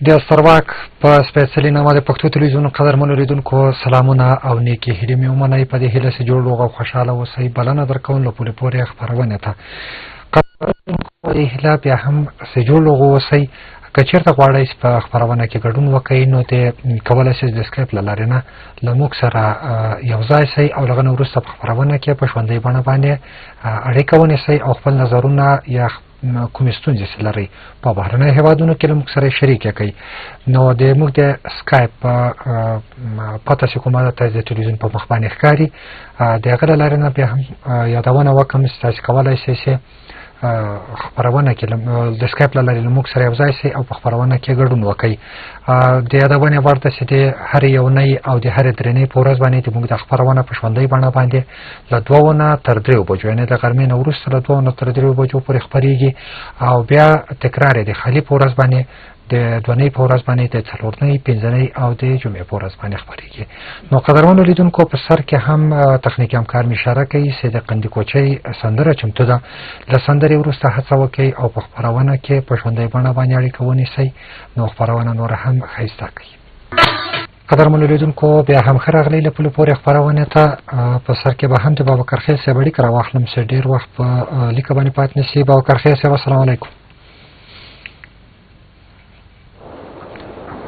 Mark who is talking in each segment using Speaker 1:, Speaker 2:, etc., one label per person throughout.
Speaker 1: د سترواک په سپېڅلي نامه د پښتو تلویزیون قدرمنو لیدونکو سلامونه او نیکې هیلې مې ومنئ. په دې هیله چې جوړ روغ او خوشحاله اوسئ. بلنه درکوم له پولې پورې خپرونې ته قدرمنو هیله بیا هم چې جوړ روغ اوسئ. که چېرته غواړئ چې په خپرونه کې ګډون وکړئ نو د کولی شئ د سکایپ له لارې نه له موږ سره یو ځای شئ او له هغه نه وروسته په خپرونه کې په ژوندۍ بڼه باندې اړیکه ونیسئ او خپل نظرونه یا کومې ستونزې چې لرئ په بهرنیو هېوادونو کې له موږ سره شریکې کړئ. نو د موږ د سکایپ پته چې کومه ده د تلویزیون په مخ باندې ښکاري د هغه له لارې نه بیا هم یادونه وکړم چې تاسې کولی شئ چې خپرونه کې د سکایپ له لارې له موږ سره یو ځای شئ او په خپرونه کې ګډون وکړئ. د یادونې وړ ده چې د هرې یونۍ او د هرې درېنۍ په ورځ باندې د موږ د خپرونه په ژوندۍ بڼه باندې له 2 نه تر 3 بجو یعنې د غرمې نه وروسته له 2 نه تر 3 بجو پورې خپرېږي او بیا تکرار یې د خالي په ورځ باندې د 2 په ورځ باندې د 4 5 او د جمعې په ورځ باندې خپرېږي. نو قدرمنو لیدونکو په سر کې هم تخنیکي همکار مې اشاره کوي چې د قندي کوچۍ سندره چمتو ده. له سندرې وروسته هڅه وکړئ او په خپرونه کې په ژوندۍ بڼه باندې اړیکه ونیسئ نو خپرونه نوره هم ښایسته کړئ. قدرمنو لیدونکو بیا هم ښه راغلی له پولې پورې خپرونې ته. په سر کې به هم د بابکر خیل صاحب اړیکه راواخلم چې ډېر وخت په لیکه باندې پاتې نه شي. بابکر خیل صاحب السلام علیکم.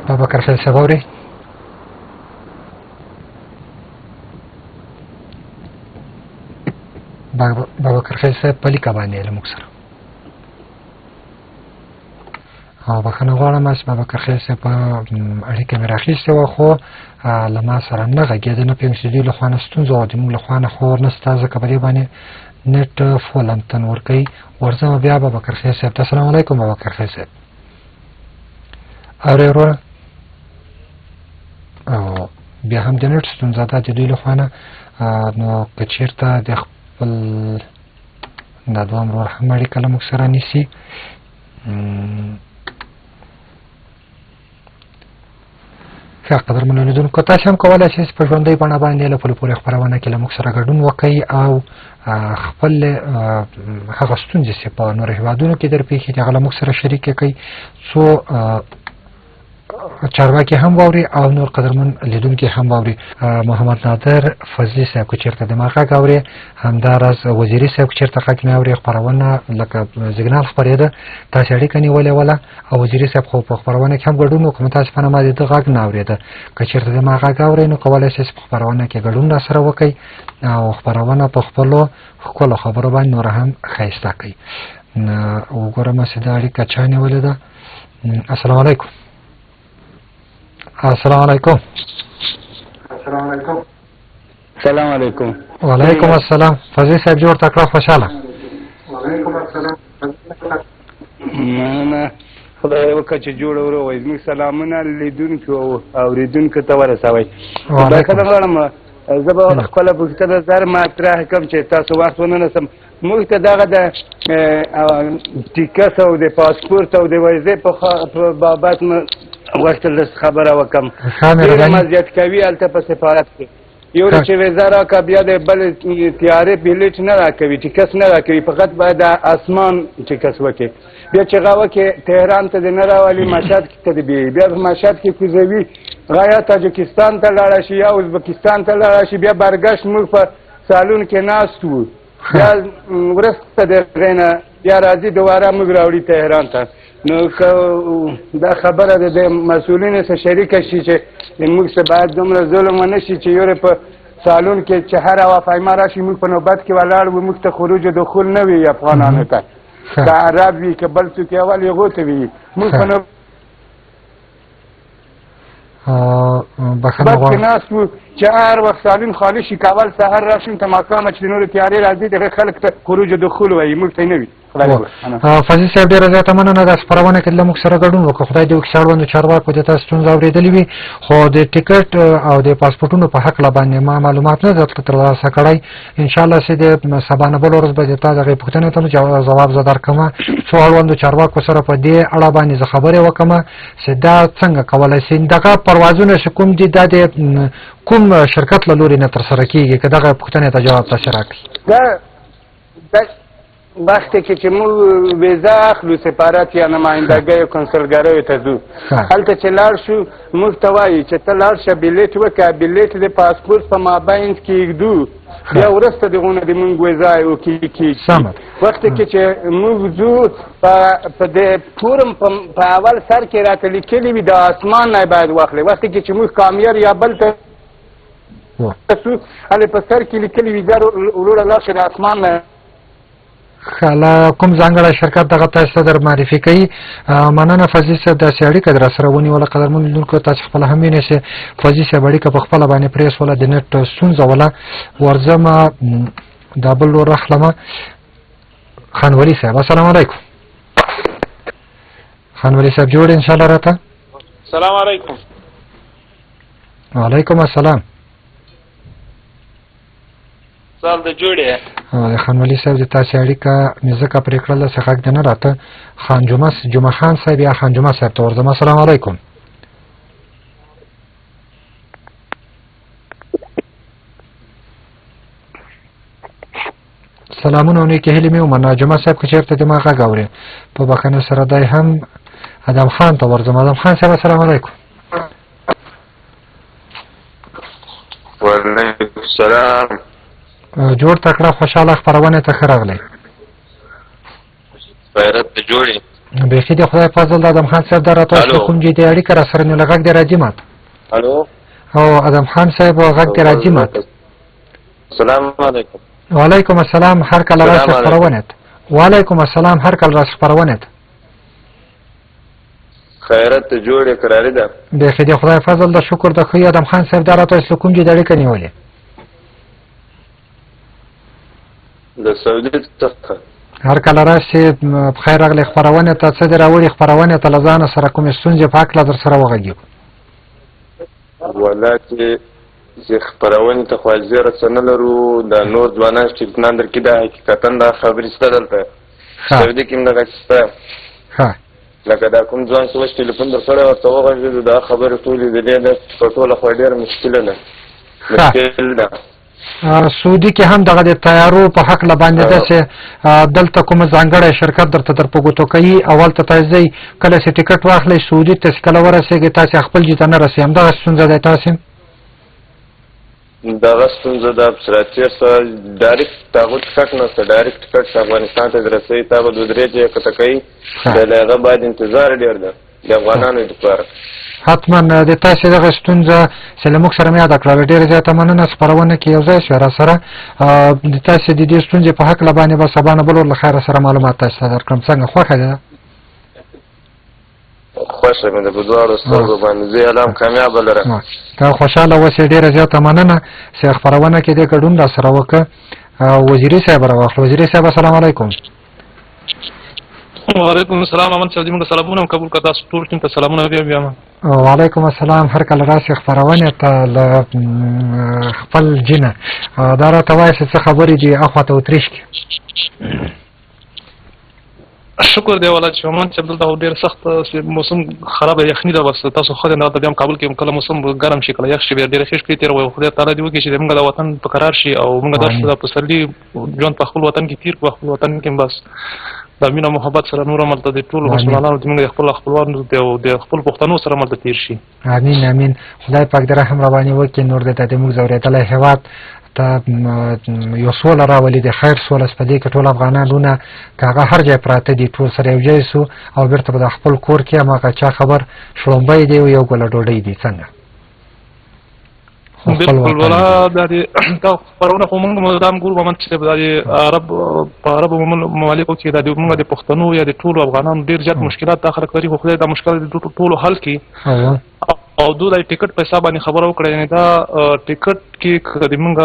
Speaker 1: بابکر خیل صاحب اورئ؟ بابکر خیل صاحب په لیکه باندې له موږ سره بخښنه غواړم چې بابکر خیل صاحب په اړیکه مې راخیستې وه خو له ما سره نه غږېده. نه پوهېږم چې د دوی له خوا نه ستونزه او د موږ له خوا نه خو ورنشته ځکه په دې باندې نېټ فول هم تن ورکوي. ورځم بیا بابکر خیل صاحب ته. السلام علیکم بابکر خیل صاحب. اورئ وروره؟ او بیا هم د نېټ ستونزه ده د دوی له خوا نه. نو که چېرته د خپل دا دوهم ورور هم اړیکه له موږ سره نیسي ښه. قدرمنو لیدونکو تاسې هم کولی شئ په ژوندۍ بڼه باندې له پولې پورې خپرونه کې له موږ سره ګډون وکړئ او خپل هغه ستونزې چې په نورو هېوادونو کې درپېښې دي هغه له موږ سره شریکې کړئ څو چارواکي هم واوري او نور قدرمن لیدونکي هم واوري. محمد نادر فضلي صاحب که چېرته د ما غږ اوري، همداراز وزیري صاحب که چېرته غږ نه اوري، خپرونه لکه سیګنال خپرېده تاسې اړیکه نیولې وله او وزیري صاحب خو په خپرونه کې هم ګډون وکړو. متاسفانه ما د ده غږ نه اورېده. که چېرته د ما غږ اورئ نو کولی شئ په خپرونه کې ګډون راسره وکړئ او خپرونه په خپلو ښکلو خبرو باندې نوره هم ښایسته کړئ. وګورم چې دا اړیکه چا نیولې ده. السلام علیکم. السلام علیکم.
Speaker 2: السلام علیکم.
Speaker 1: وعلیکم السلام. فضل صاحب جوړ تکړه خوشاله.
Speaker 2: وعلیکم السلام. نه خدای وکړه چې جوړ وروي. زموږ سلامونه لیدونکو او اوریدونکو ته ورسوئ.
Speaker 1: وعلیکم
Speaker 2: السلام. زه به خپله پوښتنه در مطرح کړم چې تاسو وخت ونه نیسم. موږ ته دغه د ټیکټ او د پاسپورت او د ویزې په بابت غوښتل خبره وکړم. ډېره مزیت کوي هلته په سفارت کې. یو چې ویزه راکړه بیا د بل تیارې پیلیټ نه راکوي، ټیکټ نه راکوي، فقط باید د اسمان ټیکټ وکړي. بیا چې هغه وکړي تهران ته دې نه راولي، مشهد ته دې بیایي، بیا په مشهد کې کوزوي، یا تاجکستان ته لاړه شي یا ازبکستان ته لاړه شي. بیا برګشت موږ په سالون کې ناست وو، بیا وروسته د هغې نه بیا راځي دوباره موږ راوړي تهران ته. نو که دا خبره د مسؤلینو سره شریکه شي چې موږ سره باید دومره ظلم ونه شي چې یو په سالون کې چې هر هواپیما راشي موږ په نوبت کې ولاړ وو، موږ ته خروج و دخول نه وي افغانانو ته، که عرب وي که بل څوک اول هغو ته وي. موږ په نوبت کې ناست وو چې هر وخت سالون خالي شي، که اول سهر راشم ته ماښامه چې د نورو تیارې راځي دغه خلک ته خروج و دخول وایي، موږ ته نه وي.
Speaker 1: فضل صاحب ډېره زیاته مننه د خپرونه کې له موږ سره ګډون وکړو. خدای دې وکړي چې اړوندو چارواکو دې تاسو ستونزه اورېدلې وي، خو د ټیکټ او د پاسپورټونو په هکله باندې ما معلومات نه درته ترلاسه کړی. انشاءالله چې د سبا نه بله ورځ به د تا دغې پوښتنې ته ځواب زه درکړم څو اړوندو چارواکو سره په دې اړه باندې زه خبرې وکړم چې دا څنګه کولی شي دغه پروازونه چې کوم دي دا د کوم شرکت له لورې نه ترسره کېږي، که دغه پوښتنې ته جواب تاسې راکړي.
Speaker 2: وخت کې چې موږ ویزا اخلو سفارت یا نمایندګۍ کنسولګریو ته ځو هلته چې لاړ شو موږ ته وایي چې ته لاړ شه بلیټ وکړه بلیټ د پاسپورټ په مابین کې ایږدو بیا وروسته دغونه د موږ ویزا کېږي وخت کې چې موږ ځو په د فورم په اول سر کې راته لیکلي وي د اسمان نه باید واخلې وخت کې چې موږ کامیار یا بل ته ځو هلې په سر کې لیکلي وي دا وروره لاړ شه د اسمان نه
Speaker 1: له کوم ځانګړی شرکت دغه تاسو ته در معرفي کوي مننه فضل صاحب داسې اړیکه در سره ونیوله قدرمنو لیدونکو تاسو خپله هم وینئ چې فضل صاحب اړیکه په خپله باندې پرېښوله د نېټ ستونزه وله ورځمه دا بل لور اخلمه خانولي صاحب السلام علیکم خانولي صاحب جوړ انشاءالله راته
Speaker 3: السلام علیکم
Speaker 1: وعلیکم السلام
Speaker 3: سال د جوړې
Speaker 1: خانولي صاحب د تاسې اړیکه مې ځکه پرې کړله چې غږ دې نه راته خان جمعه خان صاحب یا خان جمعه صاحب ته ورځم السلام علیکم سلامونه او نیکې هیلې مې ومنه جمعه صاحب که چېرته دې ما غږ اورې په بښنې سره دی هم ادم خان ته ورځم ادم خان صاحب السلام علیکم
Speaker 4: وعلیکم السلام
Speaker 1: جوړ تکړه خوشحاله خپرونې ته ښه راغلی
Speaker 4: غیرت ته جوړې
Speaker 1: بیخي د خدای فضل د ادم خان صاحب دا راته چې کوم جدي اړیکه را سره نیوله غږ دې راځي ماته او ادم خان صاحب غږ دې راځي ماته
Speaker 4: السلام علیکم
Speaker 1: وعلیکم السلام هر کله راشي خپرونې ته وعلیکم السلام هر کله راشي خپرونې ته
Speaker 4: خیرت ته جوړې قراري ده
Speaker 1: بیخي د خدای فضل د شکر د ښه ادم خان صاحب دا راته چې کوم جدي اړیکه نیولې
Speaker 4: د سعودي څخه
Speaker 1: هر کله راشي بخیر راغلی خپرونې ته څه دې راوړي خپرونې ته له ځانه سره کومې ستونزې په هکله در سره وغږېږو
Speaker 4: والله چې خپرونې ته خو زیره څه نه لرو دا نور ځوانان چې اطمینان درکړي دا حقیقتا دا خبرې شته دلته سعودي کې هم دغه شته لکه دا کوم ځوان چې اوس ټلیفون در سره ورته وغږېدو دا خبرې ټولې د دې ده په ټوله خو ډېره مشکله ده مشکل ده
Speaker 1: سعودي کې هم دغه د تیارو په حق له باندې داسې دلته کومه ځانګړی شرکت درته در په ګوتو کوي اول ته تاسې ځئ کله چې ټکټ واخلئ سعودي ته چې کله ورسېږئ تاسې خپل جي ته نه رسئ همدغه ستونزه دی تاسې
Speaker 4: دغه ستونزه ده چې راتېر سه ډایرکټ د هغو ټکټ نشته ډایرکټ ټکټ افغانستان ته دې رسوي تا به 2-3 ځایه قطع کوي د هغه باید انتظار ډېر ده د افغانانو دپاره
Speaker 1: حتما د تاسې دغه ستونزه چې له موږ سره مې یاده کړله ډېره زیاته مننه خپرونه کې یو ځای شوې را سره د تاسې د دې ستونزې په هکله باندې به سبا نه بل ور له خیره سره معلومات تاسې ته درکړم څنګه خوښه ده
Speaker 4: خوښه مې ده په دواړو سترګو باندې زه یې الام کامیابه لرم
Speaker 1: که خوشحاله اوسئ ډېره زیاته مننه چې خپرونه کې دې ګډون را سره وکړه وزیري صاحب راواخلو وزیري صاحب السلام علیکم
Speaker 3: وعلیکم السلام احمد صاحب موږ سلامونه قبول کړه تاسو ټول ټیم ته سلامونه بیا
Speaker 1: وعلیکم السلام هر کله راشي خپرونې ته له خپل جینه دا راته وایي چې څه خبرې دي اخوا ته اتریش کې
Speaker 3: شکر دی والله چې محمد صاحب دلته ډېر سخت موسم خرابه یخني ده بس تاسو خو نه د کابل کې کله موسم ګرم شي کله یخ شي ډېر خېش کې تیر وي خدای تعالی دې وکړي چې موږ د وطن په قرار شي او موږ د پسرلي ژوند په خپل وطن کې تیر په خپل وطن کې بس د مینه محبت سره نور عملته د ټولو مسلمانانو د خپل خپلوانو د خپل پښتنو سره عملته تیر شي
Speaker 1: امین امین خدای پاک دې رحم را باندې وکړي نور دې ته موږ زورېدلی هېواد ته یو سوله راولي د خیر سوله په دې کې ټول افغانانونه که هغه هر ځای پراته دي ټول سره یو ځای سو او بیرته به د خپل کور کې هماغه چا خبر شړومبی دی او یو ګوله ډوډۍ دی څنګه
Speaker 3: بالکل ولا دا خبرونه خو موږ مدام ګورو محمد صاحب د عرب په عربو ممالکو کې د موږ د پښتنو یا د ټولو افغانانو ډېر زیات مشکلات داخله کړي خو خدای دا مشکلات د ټولو حل کړي او دوی د ټیکټ په حساب باندې خبرو کړې یعنی دا ټیکټ کې د موږ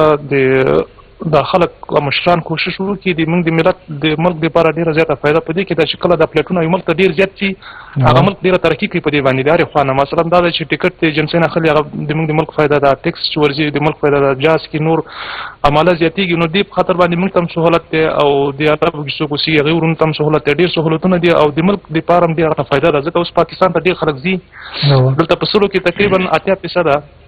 Speaker 3: د خلک مشران کوشش وکړي د موږ د ملت د ملک لپاره ډیره زیاته فایده پدې کې د شکل د پلیټونو یو ملک ډیر زیات شي هغه ملک ډیره ترقی کوي په دې باندې لري خو نه مثلا دا چې ټیکټ ته جنسي نه خلي هغه د موږ د ملک فایده ده ټیکس چې ورځي د ملک فایده ده جاس کې نور عماله زیاتیږي نو دې خاطر باندې موږ تم سہولت او د عربو کې څه کوسي غیرون تم سہولت ډیر سہولتونه دي او د ملک د پاره ډیره فایده ده ځکه اوس پاکستان ته ډیر خلک زی دلته په سلو کې تقریبا 80%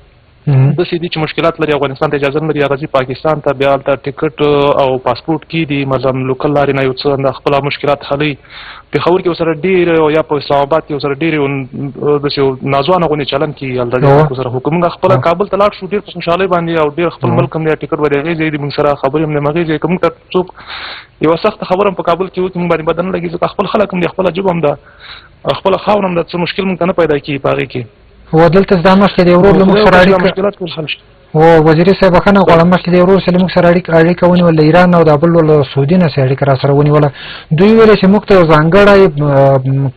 Speaker 3: داسې دي چې مشکلات لري افغانستان ته اجازه نه لري هغه ځي پاکستان ته بیا هلته ټکټ او پاسپورټ کېږدي مثلا لوکل لارې نه یو څه خپل مشکلات حلوي پېښور کې ورسره ډېر یا په اسلام آباد کې ورسره ډېرې داسې نازوانه غوندې چلن کېږي هلته د خلکو سره خو که موږ خپله کابل ته لاړ شو ډېر په خوشحالۍ باندې او ډېر خپل ملک هم دی ټکټ به د هغې ځای دي موږ سره خبرې هم د هغې ځای که موږ ته څوک یوه سخته خبره هم په کابل کې وکړي موږ باندې بد نه لګي ځکه خپل خلک هم دي خپله ژبه هم ده خپله خاوره هم ده څه مشکل موږ ته نه پیدا کېږي په هغې کې
Speaker 1: و دلته دا مخکې د ورور له موږ سره اړیکه وزیر صاحب بخښنه غواړم مخکې د ورور سره موږ سره اړیکه ونیول د ایران او د بل له سعودي نه سره اړیکه را سره ونیوله دوی ویلې چې موږ ته یو ځانګړی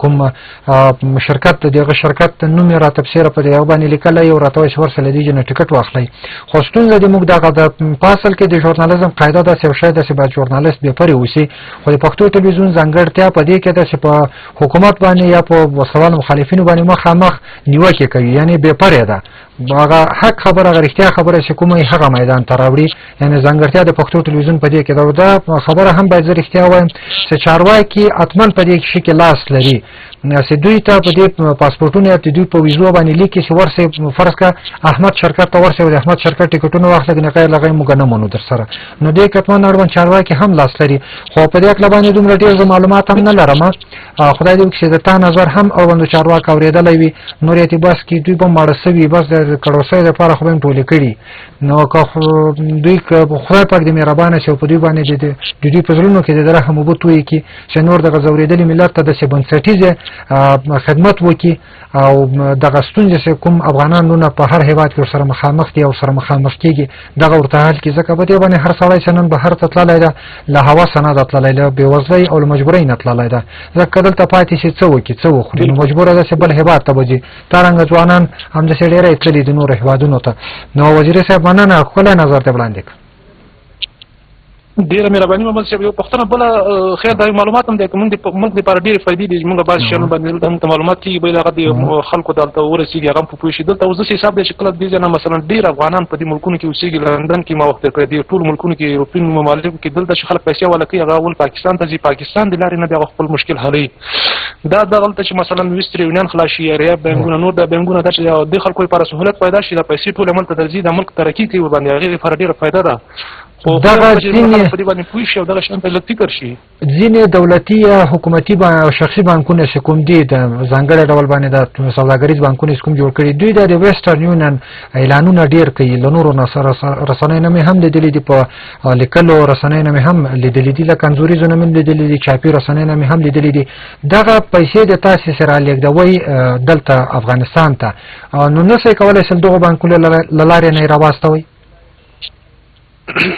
Speaker 1: کوم شرکت دغه شرکت نوم یې راته پسې په دغه باندې لیکلی یو راته وایي چې ورسره دې نه ټکټ واخلئ خو ستونزه د موږ دغه د پاسل کې د ژورنالیزم قاعده داسې یو شی داسې باید ژورنالیست بې پرې اوسي خو د پښتو ټلویزیون ځانګړتیا په دې کې ده چې په حکومت باندې یا په وسوال مخالفینو باندې مخامخ نیوکې کوي یعنې بې پرې ده هغه حق خبره هغه رښتیا خبره چې کومه هغه میدان ته راوړي یعنې ځانګړتیا د پښتو ټلویزیون په دې کې ده دا خبره هم باید زه رښتیا وایم چې چارواکي حتما په دې کښې کې لاس لري چې دوی ته په دې پاسپورټونه یا دوی په ویزو باندې لیکي چې ورسې فرض کړه احمد شرکت ته ورسې او د احمد شرکت ټکټونه واخله که نه غیر له هغې موږ نه منو در سره نو دې حتما اړوند چارواکي هم لاس لري خو په دې هکله باندې دومره ډېر زه معلومات هم نه لرم خدای دې وکړي چې د تا نظر هم اړوندو چارواکو اورېدلی وي نور یې بس کې دوی به ماړه سوي بس د کړوسۍ دپاره خو به یې ټولې کړي نو که دوی خدای پاک دې مهربانه شي او په دوی باندې د دوی په زړونو کې د رحم اوبه تویې کړي چې نور دغه ځورېدلي ملت ته داسې بنسټیزې خدمت وکړي او دغه ستونزې چې کوم افغانان نونه په هر هېواد کې ورسره مخامخ دي او سره مخامخ کېږي دغه ورته حل کړي ځکه په دې باندې هر سړی چې نن بهر ته تللی ده له هوسه نه ده تللی له بېوزلۍ او له مجبورۍ نه تللی ده ځکه که دلته پاتې شي څه وکړي څه وخوري نو مجبوره ده چې بل هېواد ته به ځي دارنګه ځوانان همداسې ډېری تللي د نورو هېوادونو ته نو وزیر صاحب مننه ښکلی نظر ته وړاندې کړ
Speaker 3: ډېره مهرباني محمد صاحب یو پوښتنه بله خیر دا معلومات هم دی که موږ د ملک دپاره ډېرې فایدې دي موږ بعضې شیانو باندې دلته موږ ته معلومات کېږي بل هغه د خلکو دلته ورسېږي هغه هم په پوه شي دلته اوس داسې حساب دی چې کله دې ځای نه مثلا ډېر افغانان په دې ملکونو کې اوسېږي لندن کې ما وخت تېر کړی دې ټولو ملکونو کې اروپین ممالکو کې دلته چې خلک پیسې والا کوي هغه اول پاکستان ته ځي پاکستان د لارې نه بیا خپل مشکل حلوي دا دغلته چې مثلا ویسټر یونین خلاص شي یا ریاب بانکونه نور د بانکونه دا چې د خلکو لپاره سهولت پیدا شي دا پیسې ټول عمل ته درځي د ملک ترقي کوي ورباندې هغې لپاره ډېره فایده ده
Speaker 1: دغه ځینې دولتي یا حکومتي او شخصي بانکونه چې کوم دي د ځانګړي ډول باندې د سوداګریز بانکونه چې کوم جوړ کړي دوی د ویسټرن یونین اعلانونه ډېر کوي له نورو رسنیو نه مې هم لیدلي دي په لیکلو رسنیو نه مې هم لیدلي دي لکه انځوریزو نه مې لیدلي دي چاپي رسنیو نه مې هم لیدلي دي دغه پیسې د تاسې سره رالېږدوئ دلته افغانستان ته نو نه شئ کولی شئ دغو بانکونو له لارې نه یې راواستوئ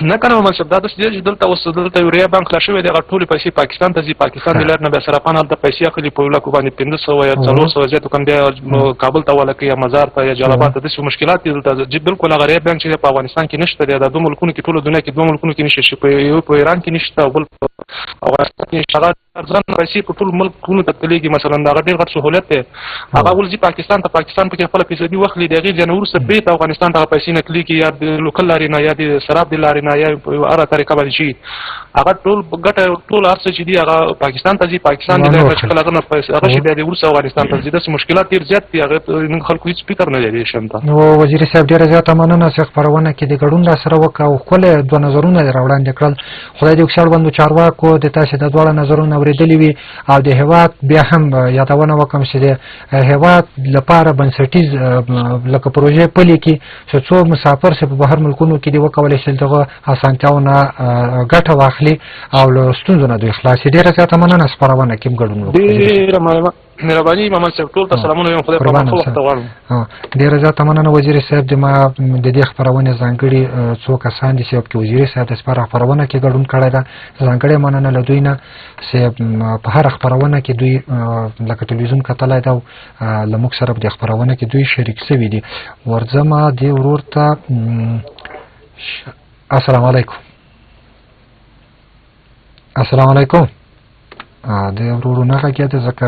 Speaker 3: نه کنه محمد صاحب دا داسې دی چې دلته اوس دلته یوریا بانک خلاص شوی دی هغه ټولې پیسې پاکستان ته ځي پاکستان د لارې نه بیا صرافان هلته پیسې اخلي په لکو باندې 500 یا 400 زیاتو کم بیا کابل ته والا کوي یا مزار ته یا جلال آباد ته داسې مشکلات دي دلته بالکل هغه یوریا بانک چې په افغانستان کې نشته دی دا دوه ملکونو کې ټولو دنیا کې دوه ملکونو کې نشته یو په ایران کې نشته او بل په افغانستان کې نشته هغه ارزان پیسې په ټول ملکونو ته تلېږي مثلا دا هغه ډېر غټ سهولت دی هغه ول ځي پاکستان ته پاکستان پکې خپله فیصدي واخلي د هغې ځای نه وروسته بېرته افغانستان ته هغه پیسې نه تلېږي یا د لوکل لارې نه یا د سراب د لارې نه یا هره طریقه باندې شي هغه ټول ګټه ټول هر څه چې دي هغه پاکستان ته ځي پاکستان د لارې چې کله هغه نه هغه شي بیا د وروسته افغانستان ته ځي داسې مشکلات ډېر زیات دي هغه نن خلکو هېڅ فکر نه لري شم ته
Speaker 1: وزیر صاحب ډېره زیاته مننه چې خپرونه کې د ګډون راسره وکړه او ښکلی دوه نظرونه یې راوړاندې کړل خدای دې وکړي اړوندو چارواکو د تاسې د دواړه نظرونه اورېدلي وي او د هېواد بیا هم یادونه وکړم چې د هېواد لپاره بنسټیز لکه پروژې پلې کړي چې څو مسافر چې په بهر ملکونو کې دې وکولی شي دغه اسانتیاو نه ګټه واخلي او له ستونزو نه دوی خلاصي ډېره زیاته مننه خپرونه کې هم ګډون وکړئ
Speaker 3: مهرباني محمد صاحب ټول ته سلامونه وایم خدای پاک ښه وخت غواړم
Speaker 1: ډېره زیاته مننه وزیر صاحب د ما د دې خپرونې ځانګړي څو کسان دي چې په وزیر صاحب د سپاره خپرونه کې ګډون کړی ده ځانګړې مننه له دوی نه چې په هر خپرونه کې دوی لکه ټلویزیون کتلی ده او له موږ سره په دې خپرونه کې دوی شریک شوي دي ورځمه دې ورور ته السلام علیکم السلام علیکم د ورورو نه غږېده ځکه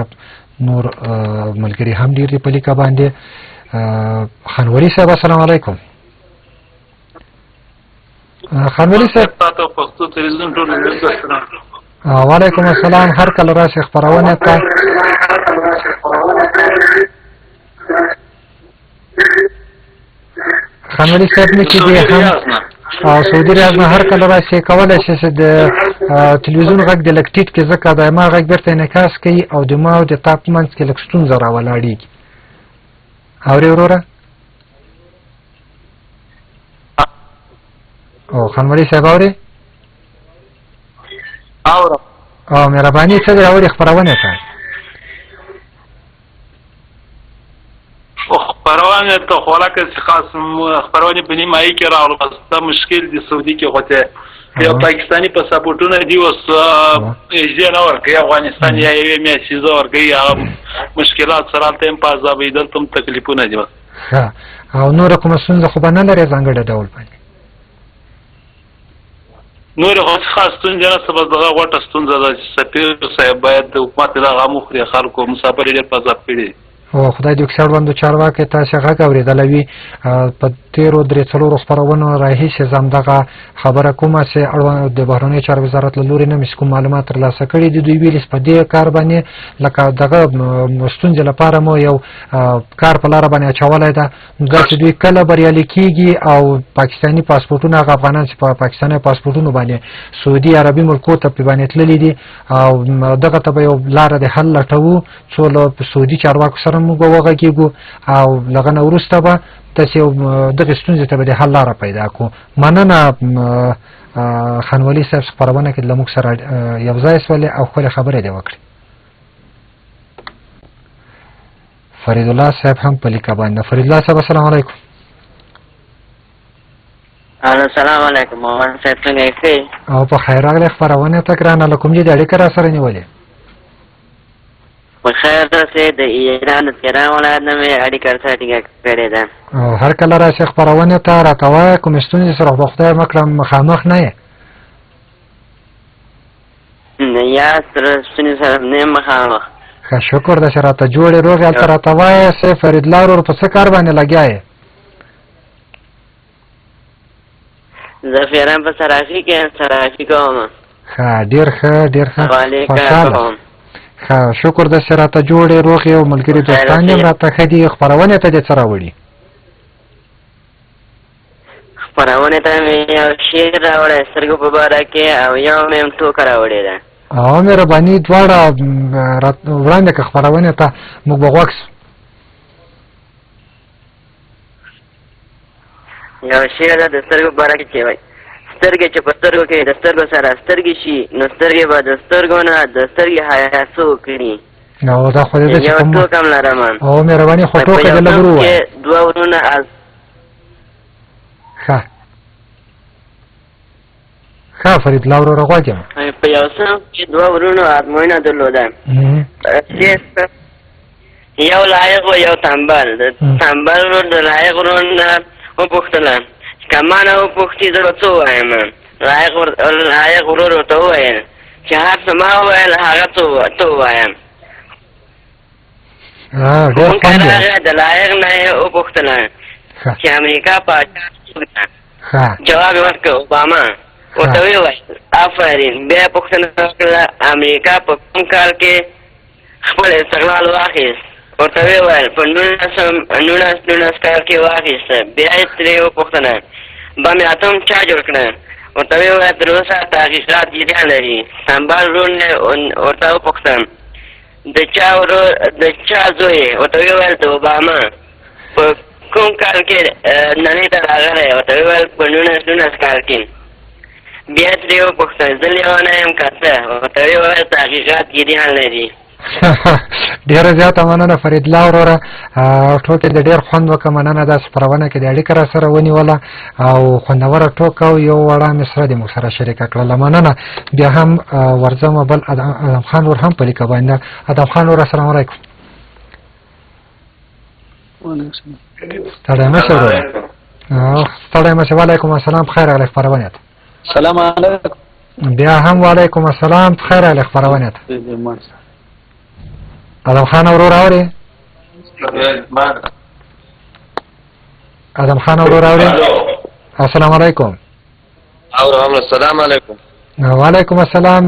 Speaker 1: نور ملګري هم ډېر دي په لیکه باندې خانولي صاحب السلام علیکم خانولي صاحب وعلیکم السلام هر کله راشي خپرونه ته خانولي صاحب نه چې دی هم سعودي ریاض نه هر کله راشي کولی شي چې د تلویزیون غږ د لږ ټیټ کې ځکه د ما غږ بیرته انعکاس کوي او د ما او د تا په منځ کې لږ ستونزه راولاړېږي. اورې وروره؟ او خانولي صاحب اورې؟
Speaker 3: اورم.
Speaker 1: او مهرباني څه دی اورې خپرونې ته؟
Speaker 3: خپرونې ته خو لکه چې خاص خپرونې په نیمایي کې راغلو بس دا مشکل دي سعودي کې خو ته یو پاکستاني پاسپورټونه دي اوس اجازه نه ورکوي افغانستان یا یوې میاشتې اجازه ورکوي هغه مشکلات سره هلته هم په عذابېدل ته هم تکلیفونه دي.
Speaker 1: ښه او نوره کومه ستونزه خو به نه لرې ځانګړی ډول باندې؟
Speaker 3: نورې خو خاص ستونزې نه څه بس دغه غوټه ستونزه ده چې سفیر صاحب باید د حکومت دغه غم وخوري خلکو مسافر یې ډېر په عذاب کړي.
Speaker 1: او خدای دې کسړوندو چارواکي تاسې غږ اورېدلی وي په تېرو درې څلورو خپرونو راهیسې زه همدغه خبره کومه چې اړوند د بهرنیو چارو وزارت له لورې نه مې کوم معلومات ترلاسه کړي دي. دوی ویلي په دې کار باندې لکه دغه ستونزې لپاره مو یو کار په لاره باندې اچولی ده دا چې دوی کله بریالي کېږي او پاکستاني پاسپورټونه هغه افغانان چې په پاکستاني پاسپورټونو باندې سعودي عربي ملکو ته پې باندې تللي دي او دغه ته به یو لاره د حل لټوو څو له سعودي چارواکو سره موږ به وغږېږو او له هغه نه وروسته به داسې یو دغې ستونزې ته به د حل لاره پیدا کړو. مننه خانولي صاحب خپرونه کې له موږ سره یو ځای شولې او ښکلې خبرې دې وکړې. فریدالله صاحب هم په لیکه باندې. فریدالله صاحب السلام علیکم.
Speaker 5: السلام علیکم مومن صاحب څنګه یې؟
Speaker 1: او په خیر راغلی خپرونې ته ګرانه له کوم ځای د اړیکه را سره نیولې؟
Speaker 5: په خیر داسې د ایران د تهران ولایت نه مې اړیکه سره ټینګه کړې ده.
Speaker 1: او هر کله راشې خپرونې ته راته وایه کومې ستونزې سره به خدای مکړه مخامخ نه یې؟
Speaker 5: یا سره ستونزې سره نه یم مخامخ.
Speaker 1: ښه شکر ده چې راته جوړې روغې هلته راته وایه چې فریدالله ورور په څه کار باندې لګیا یې؟
Speaker 5: زه فیران په صرافي کې صرافي کوم.
Speaker 1: ښه ډېر ښه ډېر ښه خوشحاله. ښه شکر ده چې راته جوړې روغې او ملګري دوستان دې هم راته ښه دي. خپرونې ته دې څه راوړي؟
Speaker 5: خپرونې ته مې یو شعر راوړی سترګو په باره کې او یو مې هم ټوکه راوړې ده.
Speaker 1: او مهرباني دواړه وړاندې کړه خپرونې ته موږ به غوږ شو.
Speaker 5: یو شعر ده د سترګو په باره کې چې وایي سترګې چې په سترګو کې د سترګو سره سترګې شي نو سترګې به د سترګو نه د سترګې حیا څو کړي.
Speaker 1: او دا خو دې
Speaker 5: یو ټوکه هم لرم.
Speaker 1: او مهرباني خو ټوکه دې لږ ووایه.
Speaker 5: دوه ورونه
Speaker 1: ښه فریدالله وروره غوږ یم.
Speaker 5: په یو صنف کې دوه ورونو ازموینه درلوده. یو لایق و یو تنبل. د تنبل ورور د لایق ورور نه وپوښتله که ما نه وپوښتي زه به څه ووایم؟ لایق ورور ورته وویل چې هر څه ما وویل هغه څه ووایم. هغه د لایق نه یې وپوښتله چې امریکا پاچا څوک ده؟ جواب یې ورکړ اوباما. ورته ویې آفرین. بیا یې پوښتنه وکړه امریکا په کوم کال کې خپل استقلال واخیست؟ ورته ویې ویل په 1919 کال کې واخیسته. بیا یې ترې وپوښتنه بم اتم چا جوړ کړه؟ ورته ویې ویل تر اوسه تحقیقات جریان لري. تنبل ورور ورته وپوښتل د چا زوی یې؟ ورته ویې ویل د اوباما. په کوم کال کې نړۍ ته راغلی؟ ورته ویې ویل په 1919 کال کې. بیا ترې وپوښتل زه لیونی یم که څه؟ ورته ویې ویل تحقیقات جریان لري.
Speaker 1: ډېره زیاته مننه فریدالله وروره. ټوکې د ډېر خوند وکړه. مننه دا خپرونه کې د اړیکه را سره ونیوله او خوندوره ټوکه او یو وړه مصره دې موږ سره شریکه کړله. مننه. بیا هم ورځم بل ادم خان ور هم په لیکه باندې. ادم خان ور السلام علیکم. ستړی مه شې وروره. ستړی مه شې. وعلیکم السلام. خیر راغلی خپرونې ته.
Speaker 6: سلام علیکم.
Speaker 1: بیا هم وعلیکم السلام. خیر راغلی خپرونې ته. ادم خان ورور اوري؟ ادم خان ورور اوري؟ السلام علیکم.
Speaker 4: السلام علیکم.
Speaker 1: وعلیکم السلام.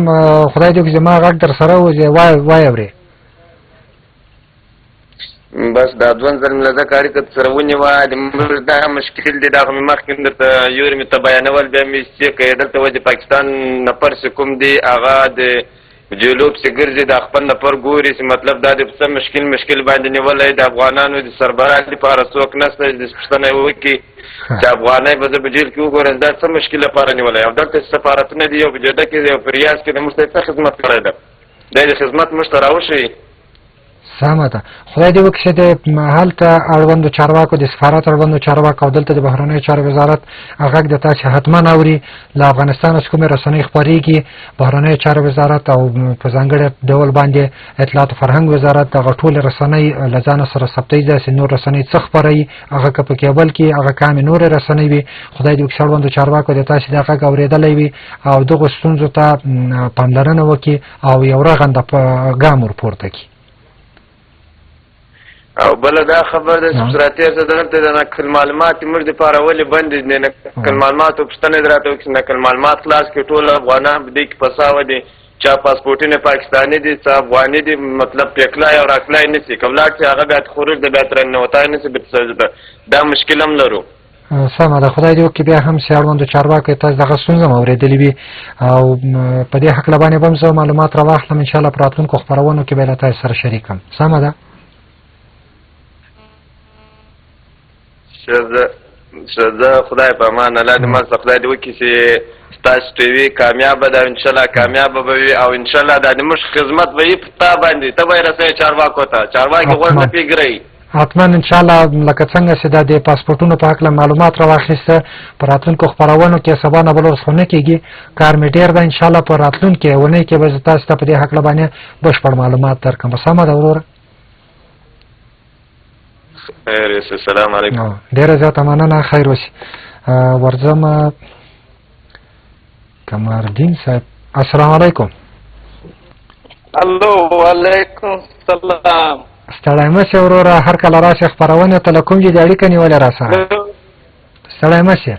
Speaker 1: خدای دې وکړي زما غږ در سره وځي. وای اوري؟
Speaker 4: بس دا دوه ځل مې له ځکه اړیکه سره ونیوه دا مشکل دی دا خو مې مخکې درته یورې مې ته بیانول بیا مې چې که دلته و د پاکستان نفر چې کوم دی هغه د جلوب چې ګرځي د خپل نفر ګوري چې مطلب دا د څه مشکل باندې نیولی د افغانانو د سربراح لپاره څوک نشته د پوښتنه یې وکړي چې افغانۍ به زه په جیل کې وګورم دا څه مشکل لپاره نیولی او دلته چې سفارتونه دي یو په جده کې دی یو په ریاض کې د موږ ته څه خدمت کړی ده دی د خدمت موږ ته راوښیي
Speaker 1: سمه ده خدای دې وکړي چې د هلته اړوندو چارواکو د سفارت اړوندو چارواکو او دلته د بهرنیو چارو وزارت غږ د تاسې حتما اوري له افغانستان چې کومې رسنۍ خپرېږي بهرنیو چارو وزارت او په ځانګړي ډول باندې اطلاعات او فرهنګ وزارت دغه ټولې رسنۍ له ځانه سره ثبتوي داسې نور رسنۍ څه خپروي هغه که په کیبل کې هغه کامې نورې رسنۍ وي خدای دې وکړي چې اړوندو چارواکو د تاسې دا غږ اورېدلی وي او دغو ستونزو ته پاملرنه وکړي او یو رغنده ګام ورپورته کړي
Speaker 4: او بله دا خبر ده چې راتېر څه دلته د نقل معلومات موږ دپاره ولې بند دي د نقل معلوماتو پوښتنه دې راته وکړي چې نقل معلومات خلاص کړي ټول افغانان په دې کې فساوه دي چا پاسپورټونه پاکستاني دي څه افغاني دي مطلب پېکلای او راکلای نه شي که ولاړ شي هغه بیا خروج د بیا ترننوتی نه شي دا مشکل هم لرو
Speaker 1: سمه ده خدای دې وکړي بیا هم چې اړوندو چارواکو تاسو دغه ستونزه هم اورېدلې وي او په دې هکله باندې به هم زه معلومات راواخلم انشاءالله په راتلونکو خپرونو کې به له تاسو سره شریکم سمه ده
Speaker 4: زه خدای په امان الله دې مال څخه خدای دې وکړي چې ستاسو ټي وي کامیابه ده انشاءالله کامیابه به وي او انشاءالله دا د موږ خدمت به وي په تا باندې ته به یې رسوي چارواکو ته چارواکي غوږ نه پرېږدئ
Speaker 1: حتما انشاءالله لکه څنګه چې دا د پاسپورټونو په هکله معلومات راواخیسته په راتلونکو خپرونو کې سبا نه بل ورځ خو نه کېږي کار مې ډېر ده انشاءالله په راتلونکې اونۍ کې به زه تاسو ته په دې هکله باندې بشپړ معلومات درکړم سمه ده وروره
Speaker 4: خیر اوسې السلام علیکم
Speaker 1: ډېره زیاته مننه خیر اوسې ورځم کمردین صاحب السلام علیکم
Speaker 6: الو وعلیکم السلام
Speaker 1: ستړی مه شې وروره هر کله راشې خپرونې ته له کوم ځای د اړیکه نیولې را سره ستړی مه شې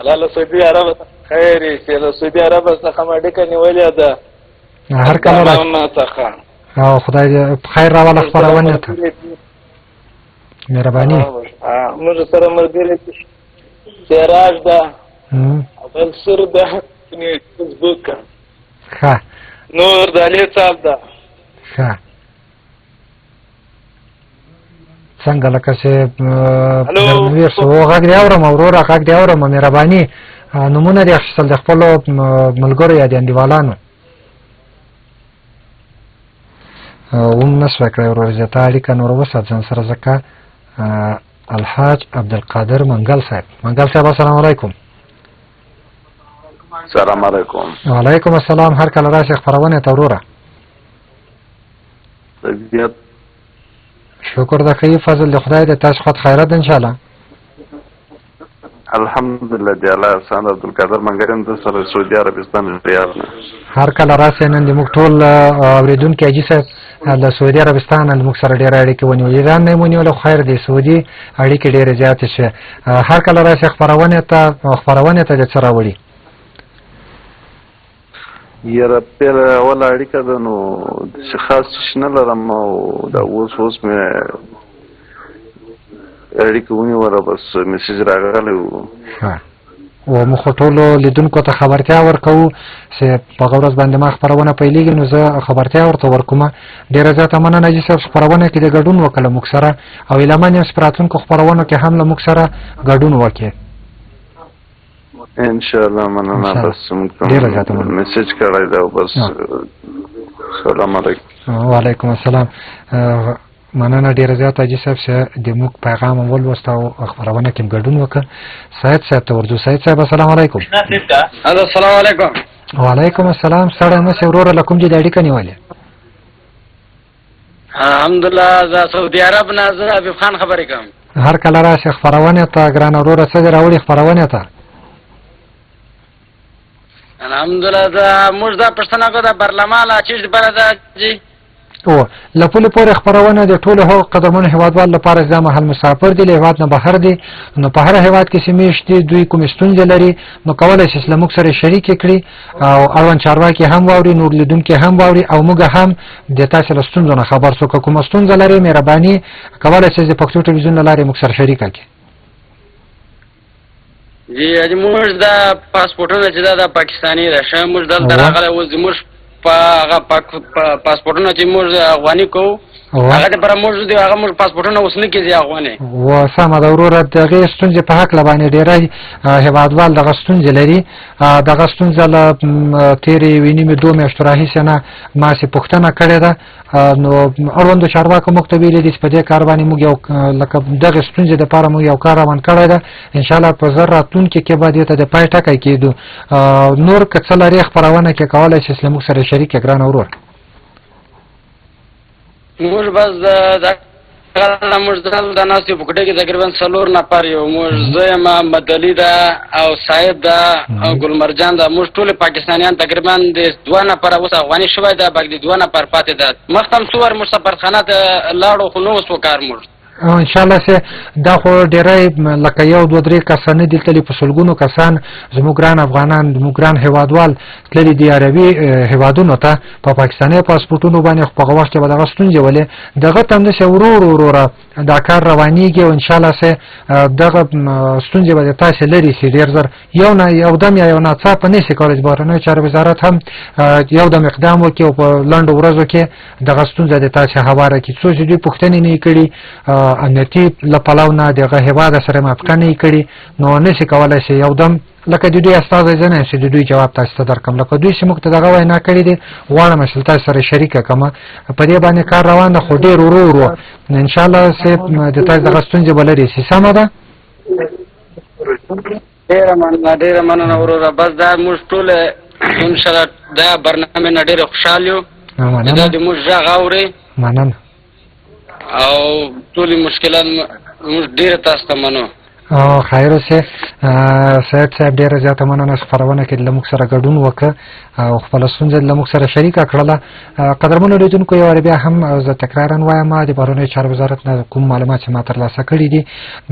Speaker 6: له سعودي عرب خیر چې له سعودي عرب څخه مې اړیکه نیولې ده
Speaker 1: هر کله
Speaker 6: څخه
Speaker 1: او خدای دې خیر راوله خپرونې ته مهرباني
Speaker 6: موږ سره ملګری سراج ده بل سر ده فیسبوک
Speaker 1: ښه
Speaker 6: نور د علي صاحب ده
Speaker 1: ښه څنګه لکه چې غږ دې اورم وروره غږ دې اورم مهرباني نومونه دې اخیستل د خپلو ملګرو یا د انډیوالانو هم نه شوی کړی ورور زیاته اړیکه نور وسات ځان سره ځکه الحاج عبدالقادر منګل صاحب السلام علیکم
Speaker 7: السلام علیکم
Speaker 1: وعلیکم السلام هر کله راشي خپرونې ته وروره شکر ده ښه فضل د خدای د تاسو خود خیرات انشاءالله
Speaker 7: الحمدلله دی الله احسان عبدالقادر منګل یم زه سره سعودي عربستان ریاض نه
Speaker 1: هر کله راسئ نن د موږ ټول اورېدونکي حاجي صاحب د سعودي عربستان د موږ سره ډېره اړیکې ونیولې ایران نه یې ونیوله خو خیر دی سعودي اړیکې ډېرې زیاتې شوې هر کله راسئ خپرونې ته د څه راوړي
Speaker 7: یاره پیله اوله اړیکه ده نو چې خاص څه نه لرم او دا اوس مې اړیکه ونیوله بس میسیج راغلی و
Speaker 1: و موږ خو ټولو لیدونکو ته خبرتیا ورکوو چې په هغه ورځ باندې ما خپرونه پیلېږي نو زه خبرتیا ورته ورکومه ډېره زیاته مننه حاجي صاحب خپرونه کې د ګډون وکړه موږ سره او ایله من یم چې په راتلونکو خپرونو کې هم له موږ سره ګډون وکړې
Speaker 7: انشاءالله مننه بس
Speaker 1: ډېره زیاته مننه
Speaker 7: میسیج کړی دی بس سلام علیکم
Speaker 1: وعلیکم السلام مننه ډېره زیاته حاجي صاحب چې د موږ پیغام هم ولوست او خپرونه کې ګډون وکړه سعید صاحب ته ورځو سعید صاحب السلام علیکم
Speaker 6: السلام علیکم
Speaker 1: وعلیکم السلام ستړی مه شې وروره له کوم ځای د اړیکه نیولې
Speaker 6: الحمدلله زه سعودي عرب نه زه حبیب خان خبرې کوم
Speaker 1: هر کله راشې خپرونې ته ګرانه وروره څه دې راوړي خپرونې ته
Speaker 6: الحمدلله زه موږ دا پوښتنه کوو د برلمان لا چیز بره ده جي
Speaker 1: او له پولې پورې خپرونه د ټولو هغو قدرمنو هیوادوالو لپاره دا مهال مسافر دي له هیواد نه بهر دي نو په هر هیواد کې چې میشت دي دوی کومې ستونزې لري نو کولی شي له موږ سره شریکې کړي او اړوند چارواکي هم واوري نور لیدونکي هم واوري او موږ هم د تاسې له ستونزو نه خبر شو که کومه ستونزه لري مهرباني کولی شئ د پښتو ټلویزیون له لارې موږ سره شریکه کړي
Speaker 8: جی موږ دا پاسپورټونه چې دا د پاکستاني ده ښه موږ دلته راغلی اوس زموږ په هغه پاسپورټونه چې موږ افغاني کوو هغه دپاره موږ هغه موږ پاسپورټونه اوس نه کېږي افغاني
Speaker 1: سمه ده وروره د هغې ستونزې په هکله باندې ډېری هېوادوال دغه ستونزې لري دغه ستونزه له تېرې یوې نیمې دوه میاشتو راهیسې نه ماسې پوښتنه کړې ده نو اړوندو چارواکو موږ ته ویلي دي چې په دې کار باندې موږ یو لکه دغې ستونزې دپاره موږ یو کار روان کړی ده انشاءالله په زر راتلونکي کې به دې ته د پای ټکی کېږدو نور که څه لرې خپرونه کې کولی شئ له موږ سره شریک کړه ګرانه ورور
Speaker 8: موږ بس موږ دلته ناست یو په کوټه کې تقریبا 4 نفر یو موږ زه یم محمد علي ده او سعید ده او ګلمرجان ده موږ ټول پاکستانیان تقریبا د 2 نفر اوس افغاني شوی ده باقي 2 نفر پاتې ده مخته هم څو وار موږ سفرخانه ته لاړو خو نه اوس وکار موږ
Speaker 1: انشاءالله سه دا خو ډیری لکه یو دوه درې کسان نه دي تللي په سلګونو کسان زموږ ګران افغانان زموږ ګران هیوادوال تللي دي عربي هیوادونو ته په پاکستاني پاسپورټونو باندې خو په هغه وخت کې به دغه ستونزې ولې دغه ته همداسې وروره دا کار روانېږي او انشاءالله سه دغه ستونزې به د تاسې لرې شي ډېر زر یو دم یا یو ناڅاپه نه شي کولی چې بهرنیو چارو وزارت هم یو دم اقدام وکړي او په لنډو ورځو کې دغه ستونزه د تاسې هواره کړي څو چې دوی پوښتنې نه یې کړي امنیتي له پلو نه دغه هېواد سره موافقه نه یې کړي نو نشي کولی شي یو دم لکه د دوی استازی زه نه یم چې د دوی جواب تاسو ته درکړم لکه دوی چې موږ ته دغه وینا کړې دي غواړم چې تاسو سره شریکه کړم په دې باندې کار روان ده خو ډېر ورو انشاءالله صاحب د تاسو دغه ستونزې به لرې شي سمه ده
Speaker 8: ډېره مننه وروره بس دا موږ ټول انشاءالله دا برنامې نه ډېر خوشحال یو دا د موږ غږ اورئ
Speaker 1: مننه
Speaker 8: او ټولې مشکلات موږ ډېره تاسو ته منو
Speaker 1: خیر اوسې سید صاحب ډېره زیاته مننه خپرونه کې له موږ سره ګډون وکړه او خپله ستونزه له موږ سره شریکه کړله قدرمنو لیدونکو یو وارې بیا هم زه تکرارا وایم د بهرنیو چارو وزارت نه کوم معلومات چې ما ترلاسه کړي دي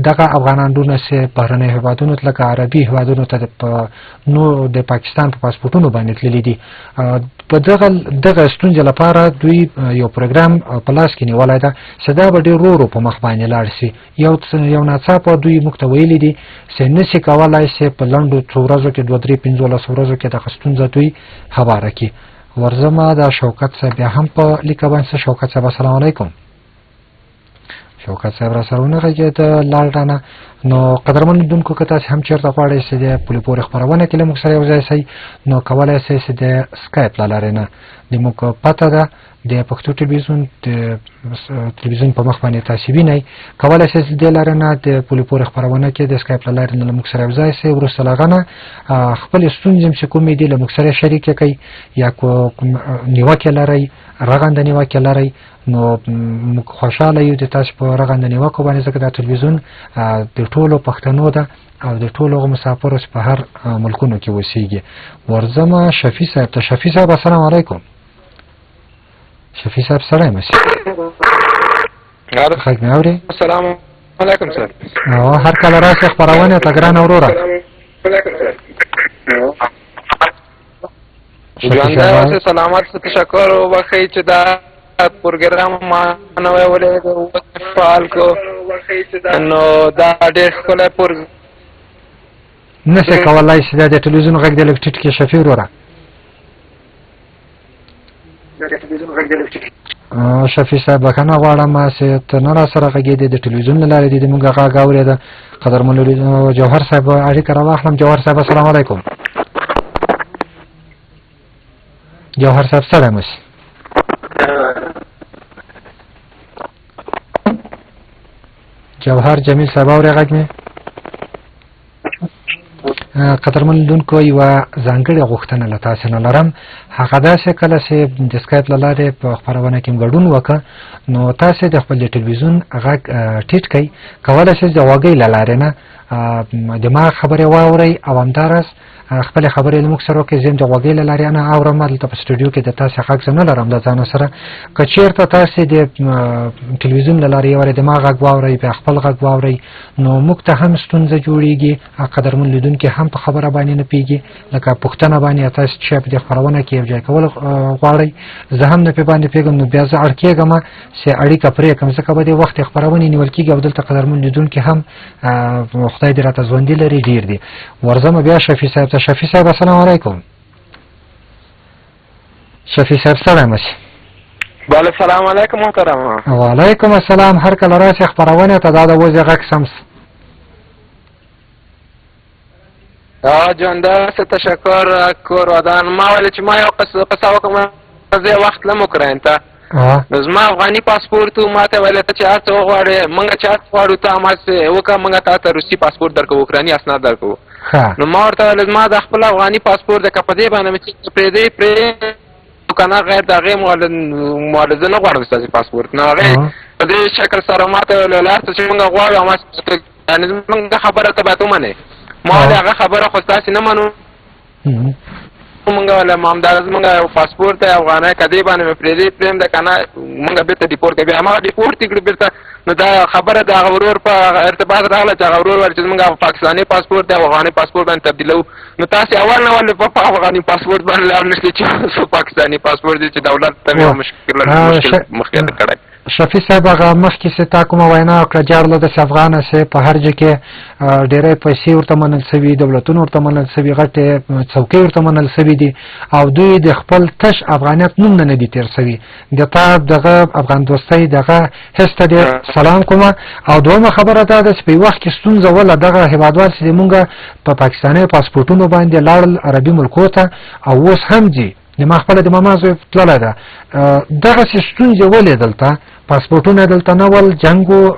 Speaker 1: دغه افغانان ډونه چې بهرنیو هېوادونو ته لکه عربي هېوادونو ته نو د پاکستان په پاسپورټونو باندې تللي دي په دغه ستونزې لپاره دوی یو پروګرام په لاس کې نیولی ده چې دا به ډېر ورو په مخ باندې لاړ شي یو ناڅاپه دوی موږ ته ویلي دي چې نشي کولی چې په لنډو څو ورځو کې 2-3-15 ورځو کې دغه ستونزه دوی هواره کړي ورځمه دا شوکت صاحب بیا هم په لیکه باندې شوکت صاحب السلام علیکم شوکت صاحب را سره ونغږېد لاړ رانه نو قدرمن لیدونکو که تاسې هم چېرته غواړئ چې د پولې پورې خپرونه کې له موږ سره یو ځای شئ نو کولی شئ چې د سکایپ له لارې نه زموږ پته ده د پښتو ټلویزیون په مخ باندې تاسې وینئ کولی شئ چې دې لارې نه د پولې پورې خپرونه کې د سکایپ له لارې نه له موږ سره یو ځای شئ وروسته له هغه نه خپلې ستونزې چې کومې دي له موږ سره شریکې کړئ یا کوم نیوکې لرئ رغنده نیوکې لرئ نو موږ خوشحاله یو د تاسو په رغنده نیوکو باندې ځکه دا ټلویزیون د ټولو پښتنو ده او د ټولو هغو مسافرو چې په هر ملکونو کې اوسېږي ورځمه شفیع صاحب ته شفیع صاحب السلام علیکم شفیع صاحب سلام مسي خیګ مې اوري
Speaker 6: السلام علیکم سر
Speaker 1: هر کله راشي خپرونه ته ګرانه وروره
Speaker 6: ژوندی سلامت تشکر وبخښئ چې دا پروګرام ما نوی ولید فعال کو نو دا ډېر ښکلی پروګرام
Speaker 1: نشي کولی چې دا د ټلویزیون غږ د لږ ټیټ کې شفیع وروره شفیع صاحب بخښنه غواړم چې ته نه را سره غږېدې د ټلویزیون له لارې دې د موږ غږ اورېده قدرمنو جوهر صاحب اړیکه راواخلم جوهر صاحب السلام علیکم جوهر صاحب سلام اوسې جوهر جمیل صاحب اورې غږ مې قدرمن لیدونکو یوه ځانګړې غوښتنه له تاسې نه لرم هغه داسې کله چې د سکایپ له لارې په خپرونه کې ګډون وکړه نو تاسې د خپل ټلویزیون غږ ټیټ کړئ کولی شئ د غوږۍ له لارې نه د ما خبرې واورئ او همداراز خپلې خبرې له موږ سره وکړئ. زه هم د غوږۍ له لارې نه اورم، دلته په سټوډیو کې د تاسې غږ زه نه لرم د ځانه سره. که چېرته تاسې د ټلویزیون له لارې یوارې د ما غږ واورئ، بیا خپل غږ واورئ، نو موږ ته هم ستونزه جوړېږي. قدرمن لیدونکي هم په خبره باندې نه پوهېږي، لکه پوښتنه باندې تاسې چې په دې خپرونه کې یو ځای کول غواړئ، زه هم نه پرې باندې پوهېږم، نو بیا زه اړ کېږم چې اړیکه پرېږدم، ځکه به دې وخت خپرونې نیول کېږي او دلته قدرمن لیدونکي هم خدای دې راته ژوندي لري ډېر دي. ورځم بیا شفیع صاحب ته. شفیع صاحب السلام علیکم. شفیع صاحب سلام مسی.
Speaker 6: بله سلام علیکم محترم.
Speaker 1: وعلیکم السلام. هر کله راشي خپرونه ته دا د وځي غږ سمس.
Speaker 6: جان دا تشکر کور ودان. ما ویل چې ما یو قصه وکړم، زه وخت لم وکړم ته نو زما افغاني پاسپورت ما ته ویل ته چې هر څه وغواړې، موږ چې هر څه غواړو ته هماغسې وکړه، موږ تا ته روسي پاسپورت درکوو، اوکراني اسناد درکوو. نو ما ورته ویل زما د خپل افغاني پاسپورت دی، که په دې باندې مې چې پرېږدئ پرې که نه غیر د هغې مواله زه نه غواړم ستاسې پاسپورت. نو هغې په دې شکل سره ما ته ویل هر څه چې موږ غواړو هماغسې یعنې زموږ خبره ته باید ومنې. ما ویل هغه خبره خو ستاسې نه منو، مونږ ویل همداراز مونږ یو پاسپورت دی افغانۍ، که دې باندې مې پرېږدئ که نه مونږ بېرته ډیپورټ کوي. بیا هماغه ډیپورټ یې کړي بېرته. نو دا خبره د هغه ورور په ارتباط راغله چې هغه ورور ویل چې زموږ پاکستاني پاسپورت دی او افغاني پاسپورت باندې تبدیلوو. نو تاسې اول نه ولې په افغاني پاسپورت باندې لاړ نه شئ چې پاکستاني پاسپورت دی چې دولت ته مې مشکل مخکې کړی.
Speaker 1: شفیع صاحب هغه مخکې چې تا کومه وینا وکړه جارله داسې افغانه چې په هر ځای کې ډېری پیسې ورته منل سوي، دولتونه ورته منل سوي، غټې څوکۍ ورته منل سوي دي او دوی د خپل تش افغانیت نوم نه دي تېر سوي. د تا دغه افغان دوستۍ دغه حس ته ډېر سلام کومه. او دویمه خبره دا ده چې په وخت کې ستونزه وله دغه هېوادوال چې مونږ په پاکستاني پاسپورټونو باندې لاړل عربي ملکو ته او اوس هم ځي. د ما خپله د ماما زوی تللی ده، دغسې ستونزې ولې دلته پاسپورټونه دلته نه ول، جنګ و،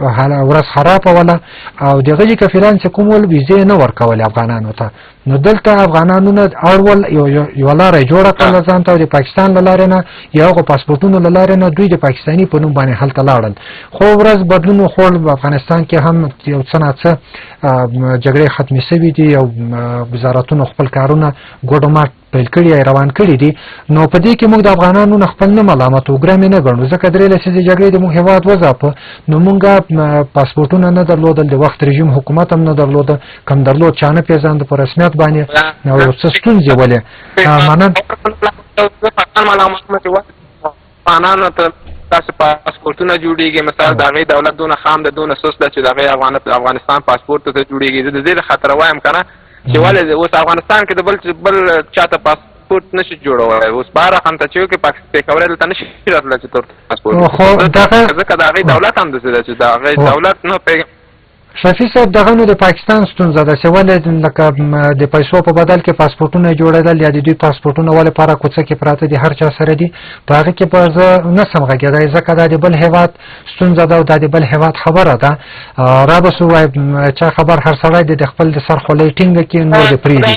Speaker 1: ورځ خرابه وله او د هغې کفیران چې کوم ول ویزې نه ورکولې افغانانو ته. نو دلته افغانانو نه اړول یوه لاره یې جوړه کړله ځان ته او د پاکستان له لارې نه یا هغو پاسپورټونو له لارې نه دوی د پاکستاني په نوم باندې هلته لاړل. خو ورځ بدلون وخوړ، په افغانستان کې هم یو څه ناڅه جګړې ختمې سوي دي او وزارتونو خپل کارونه ګوډ ماټ پیل کړي یا روان کړي دي. نو په دې کې موږ د افغانانو نه خپل نه ملامت او ګرامې نه ګڼو، ځکه درې لسیزې جګړې د موږ هېواد وځاپه. نو موږ پاسپورټونه نه درلودل، د وخت رژیم حکومت هم نه درلوده، کم درلود چا نه پېژانده په رسمیت باندې. نو څه ستونزې ولې منن
Speaker 6: افغانانو ته تاسو پاسپورټونه جوړېږي، مثال د هغې دولت دونه خام ده، دونه سست ده چې د هغې افغانستان پاسپورټ ته جوړېږي. زه د دې له خاطره وایم که نه چې ولې اوس افغانستان کې د بل چاته پاسپورټ نشي جوړولی. اوس په هر رقم ته چې وکړي پېښوری دلته نشي راتلی چې تور پاسپورټ، ځکه د هغې دولت هم داسې ده چې د هغې دولت نه پېږم.
Speaker 1: شفیع صاحب دغه نو د پاکستان ستونزه ده چې ولې لکه د پیسو په بدل کې پاسپورټونه جوړېدل یا د دوی پاسپورټونه ولې په هره کوڅه کې پراته دي، هر چا سره دي. په هغې کې به زه نه سم غږېدی ځکه دا د بل هېواد ستونزه ده او دا د بل هېواد خبره ده. را به سو وایي چا خبر هر سړی د خپل د سر خولۍ ټینګه کړي نور دې پرېږدي.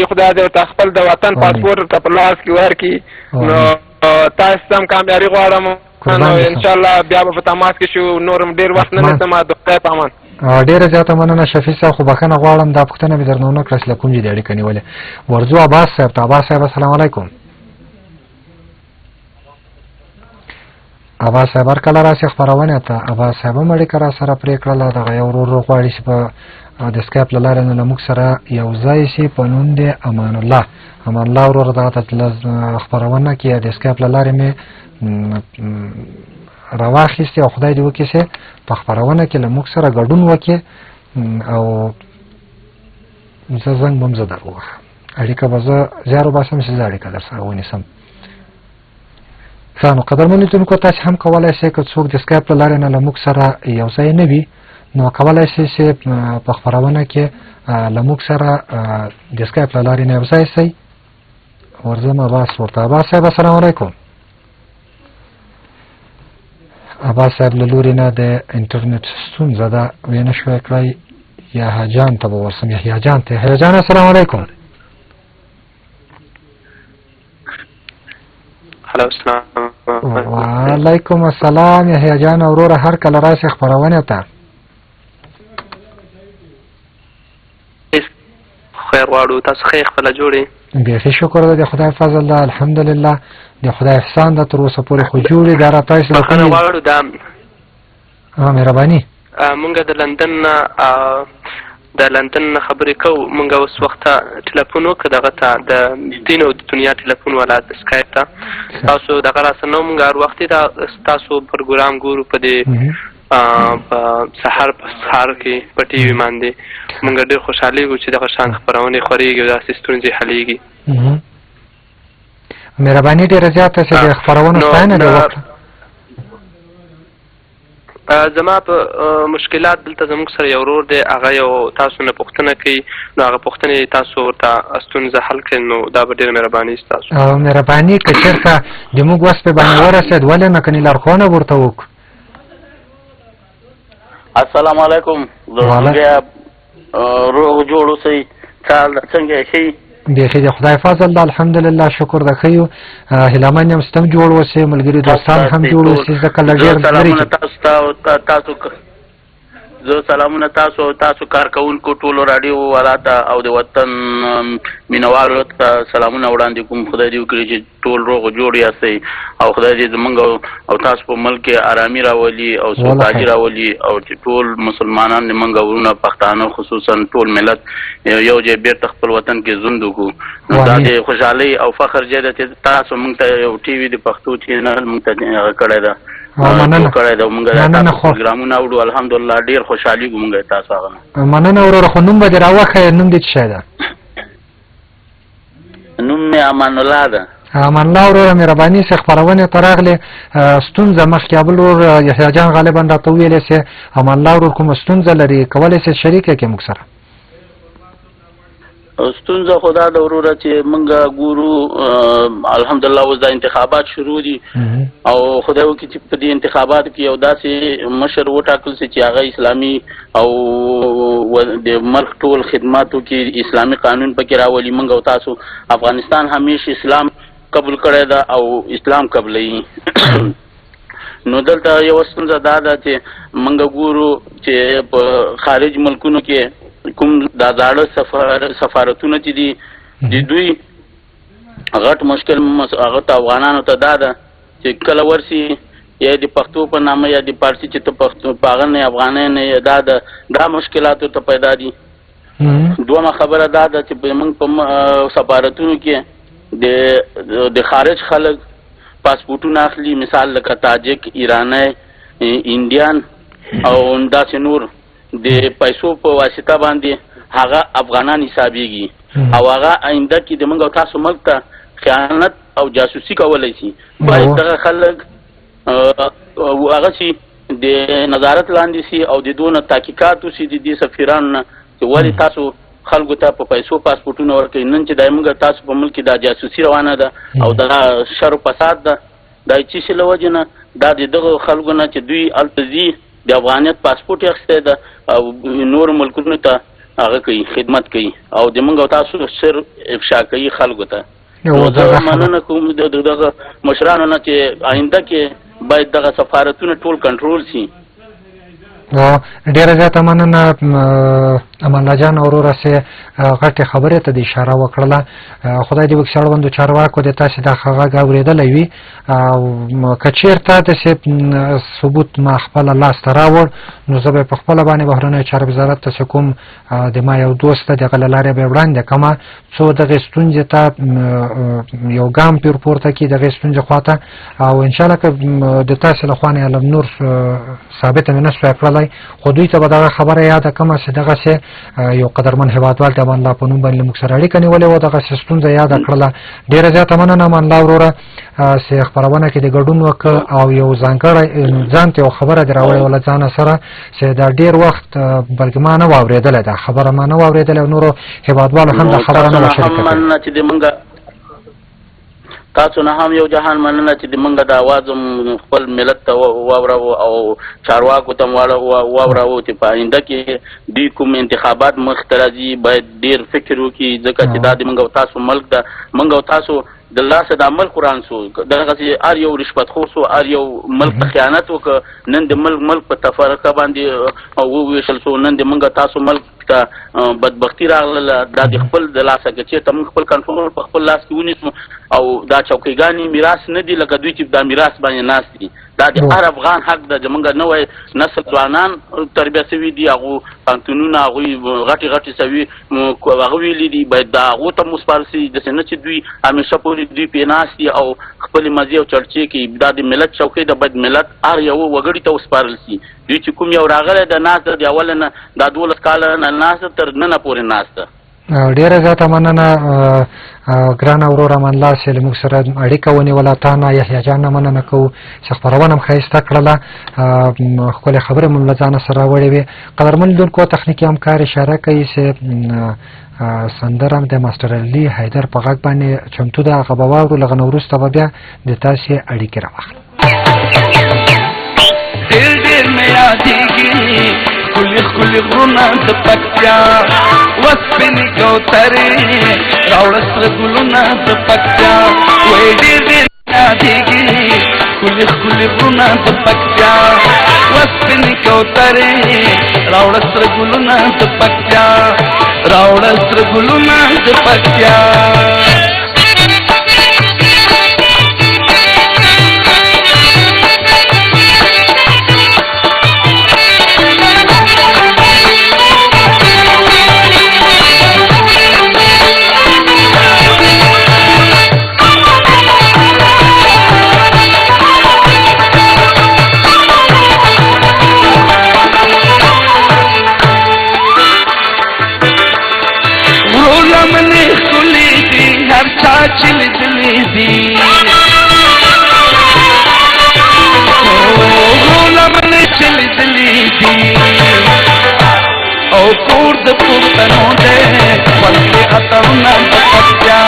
Speaker 6: خدای دې ورته خپل د وطن پاسپورټ ورته په لاس کې ورکړي. نو تاسو هم کامیابي غواړم. انشاءالله بیا به په تماس کې شو، نورم ډېر وخت نه نیسم. د خدای په امان.
Speaker 1: ډېره زیاته مننه شفیع صاحب، خو بښنه غواړم دا پوښتنه مې درنه ونه کړه چې له کوم ځای دې اړیکه نیولې. ورځو عباس صاحب ته. عباس صاحب السلام علیکم. عباس صاحب هر کله راسي خپرونې ته. عباس صاحب هم اړیکه را سره پرې کړله. دغه یو ورور غواړي چې په د سکایپ له لارې نه له موږ سره یو ځای شي. په نوم دی امان الله. امان الله ورور دغه ته خپرونه کې د سکایپ له لارې مې راواخیستې او خدای دې وکړي چې په خپرونه کې له موږ سره ګډون وکړي او زه زنګ به هم زه در ووهم، اړیکه به زه زیار وباسم چې زه اړیکه در سره ونیسم. ښه نو قدرمن لیدونکو تاسې هم کولی شئ که څوک د سکایپ له لارې نه له موږ سره یو ځای نه وي نو کولی شئ چې په خپرونه کې له موږ سره د سکایپ له لارې نه یو ځای شئ. ورځم عباس ورته. عباس صاحب السلام علیکم. عباس صاحب له لورې نه د انټرنیټ ستونزه ده، ویې نه شوی کړی. یحیی جان ته به ورسم. یحیی جان ته. یحیی جان السلام علیکم. وعلیکم السلام. یحیی جان وروره هر کله راشي خپرونې ته.
Speaker 6: خیر غواړو. تاسو ښه خپله جوړې؟
Speaker 1: بیخي شکر ده د خدای فضل ده، الحمدلله د خدای احسان ده، تر اوسه پورې خو جوړې ده. را تاسو
Speaker 6: بخښنه غواړو دا
Speaker 1: مهرباني
Speaker 6: مونږ د لندن نه خبرې کوو. مونږ اوس وخت ټلیفون وکړه دغه ته د دین او د دنیا ټلیفون والا سکایپ ته. تاسو دغه راسره نه مونږ هر وختې دا ستاسو پروګرام ګورو په دې په سهار کې په ټي وي باندې. مونږ ډېر خوشحالېږو چې دغه شان خپرونې خورېږي او داسې ستونزې حلېږي.
Speaker 1: مهرباني ډېره زیاته چې د خپرونو ستاینه دې وکړه.
Speaker 6: زما په مشکلات دلته زموږ سره یو ورور دی، هغه یو تاسو نه پوښتنه کوي، نو هغه پوښتنې تاسو ورته ستونزه حل کړئ، نو دا به ډېره مهرباني ستاسو.
Speaker 1: مهرباني که چېرته د موږ وس پې باندې ورسېد ولې نه کنې لارښوونه ورته وکړو.
Speaker 9: السلام علیکم. روغ جوړ اوسئ. څنګه شئ؟
Speaker 1: بیخي د خدای فضل ده، الحمدلله شکر ده ښه یو. هیله من یم ستم جوړ اوسئ، ملګري دوستان هم جوړ اوسئ. ځکه له ډېر لرې
Speaker 9: زه سلامونه تاسو کارکوونکو ټولو راډیو والا ته او د وطن مینوالو ته سلامونه وړاندې کوم. خدای دې وکړي چې ټول روغ جوړ یاستئ او خدای دې زمونږ او تاسو په ملک کې ارامي راولي او سوکالي راولي او چې ټول مسلمانان زمونږ ورونه پښتانه خصوصا ټول ملت یو ځای بیرته خپل وطن کې ژوند وکړو. نو دا د خوشحالۍ او فخر ځای ده چې تاسو مونږ ته یو ټي وي د پښتو چینل مونږ ته کړی ده. کړی ده مونږ پروګرامونه اورو، الحمدلله ډېر خوشحالېږو مونږ تاسو هغه نه.
Speaker 1: مننه وروره. خو نوم به دې راوښیه، نوم دې څه شی ده؟
Speaker 9: نوم مې امان الله ده.
Speaker 1: امان الله وروره، مهرباني چې خپرونې ته راغلې. ستونزه مخکې بل ورور یحیی جان غالبا راته وویلې چې امان الله ورور کومه ستونزه لري، کولی شې شریکه کړې موږ سره؟
Speaker 9: ستونزه خو دا ده وروره چې موږ ګورو الحمدلله اوس دا انتخابات شروع دي او خدای وکړي چې په دې انتخاباتو کې یو داسې مشر وټاکل شي چې هغه اسلامي او د ملک ټول خدماتو کې اسلامي قانون پکې راولي. موږ او تاسو افغانستان همیشه اسلام قبول کړی ده او اسلام قبلوي. نو دلته یو ستونزه دا ده چې موږ ګورو چې په خارج ملکونو کې کوم دا زاړه سفارتونه چې دي د دوی غټ مشکل هغه ته افغانانو ته دا ده چې کله ورسي یا د پښتو په نامه یا د پارسي چې ته پښتو په هغه نه افغانۍ نه دا مشکلاتو ته پیدا دي. دویمه خبره دا ده چې موږ په سفارتونو کې د خارج خلک پاسپورټونه اخلي، مثال لکه تاجک، ایرانی، انډیان او داسې نور د پیسو په واسطه باندې هغه افغانان حسابېږي او هغه آینده کې د موږ او تاسو ملک ته خیانت او جاسوسي کولی شي. باید دغه خلک هغه شي د نظارت لاندې شي او د دونه تحقیقات وشي د دې سفیرانو نه چې ولې تاسو خلکو ته په پیسو پاسپورټونه ورکوئ. نن چې دا موږ تاسو په ملک کې دا جاسوسي روانه ده او دا شر و فساد ده، دا څه شي له وجې نه دا د دغه خلکو نه چې دوی هلته ځي د افغانیت پاسپورټ یې اخیستی ده او نور ملکونو ته هغه کوي خدمت کوي او د موږ او تاسو سر افشا کوي خلکو ته. زه مننه کوم دغه مشرانو نه چې آینده کې باید دغه سفارتونه ټول کنټرول شي.
Speaker 1: ډېره زیاته مننه امان الله جان وروره چې غټې خبرې ته د اشاره وکړله. خدای دې وکړي اړوندو چارواکو د تاسې دا غږ اورېدلی وي او که چېرته داسې ثبوت ما خپله لاسته راوړ نو زه به په خپله باندې بهرنیو چارو وزارت ته چې کوم د ما یو دوست ده د هغه له لارې به یې وړاندې کړمه څو دغې ستونزې ته یو ګام پې ورپورته کړي دغې ستونزې خوا ته او انشاءالله که د تاسې له خوا نه یې نور ثابته مې نه سوی کړلی خو دوی ته به دغه خبره یاده کړمه چې دغسې یو قدرمن هېوادوال د امان الله په نوم باندې موږ سره اړیکه نیولې وه دغسې ستونزه یاده کړله. ډېره زیاته مننه امان الله وروره چې خپرونه کې د ګډون وکړه او یو ځانګړی ځان ته یو خبره دې راوړې وه له ځانه سره چې دا ډېر وخت بلکې ما نه وه اورېدلی دا خبره ما نه وه اورېدلی او نورو هېوادوالو هم دا خبره نه وه شریکه کړې.
Speaker 9: تاسو نه هم یو جهان مننه چې د موږ د اواز خپل ملت ته واوراوه او چارواکو ته واوراوه چې په آینده کې دوی کوم انتخابات مخې ته راځي باید ډېر فکر وکړي ځکه چې دا د موږ او تاسو ملک ده. موږ او تاسو د لاسه دا ملک وران شو دغسې هر یو رشوتخور شو هر یو ملک ته خیانت وکړه. نن د ملک په تفرقه باندې وویشل شو. نن د موږ تاسو ملک ملک ته بدبختي راغله دا د خپل د لاسه که چېرته موږ خپل کنټرول په خپل لاس کې ونیسو او دا چوکیګانې میراث نه دي لکه دوی چې دا میراث باندې ناست دي دا د هر افغان حق ده زمونږ نوی نسل ځوانان تربیه سوي دي هغو پوهنتونونه هغوی غټې سوي هغه ویلي دي باید دا هغو ته هم وسپارل سي داسې نه چې دوی همیشه پورې دوی پرې ناست دي او خپلې مزې او چړچې کوي دا د ملت چوکۍ ده باید ملت هر یوه وګړي ته وسپارل سي دوی چې کوم یو راغلی د ناست ده د اوله نه دا 12 کاله نه ناست تر ننه پورې ناست ده
Speaker 1: ډیره زیاته مننه ګرانه وروره امان الله چې موږ سره اړیکه ونیوله تا نه یحیی جان نه مننه کوو چې خپرونه م ښایسته کړله ښکلې خبرې مو له ځانه سره راوړې وې قدرمن لیدونکو تخنیکي همکار اشاره کوي چې سندره د ماسټر علي حیدر په غږ باندې چمتو ده هغه به واورو له هغه نه وروسته به بیا د تاسې اړیکې راواخلو خلی خلی غرونا د پکتیا وسپنې کوترې راوړه سره ګلونه د پکتیا وای ډېر یادېږي خلی خلی غرونا د پکتیا وسپنې کوترې راوړه سره ګلونه د پکتیا راوړه سره ګلونه د پکتیا چلی دلی دی غولا من چلی دلی دی او کور د پښتنو دې ولې اتاونه د پکتیا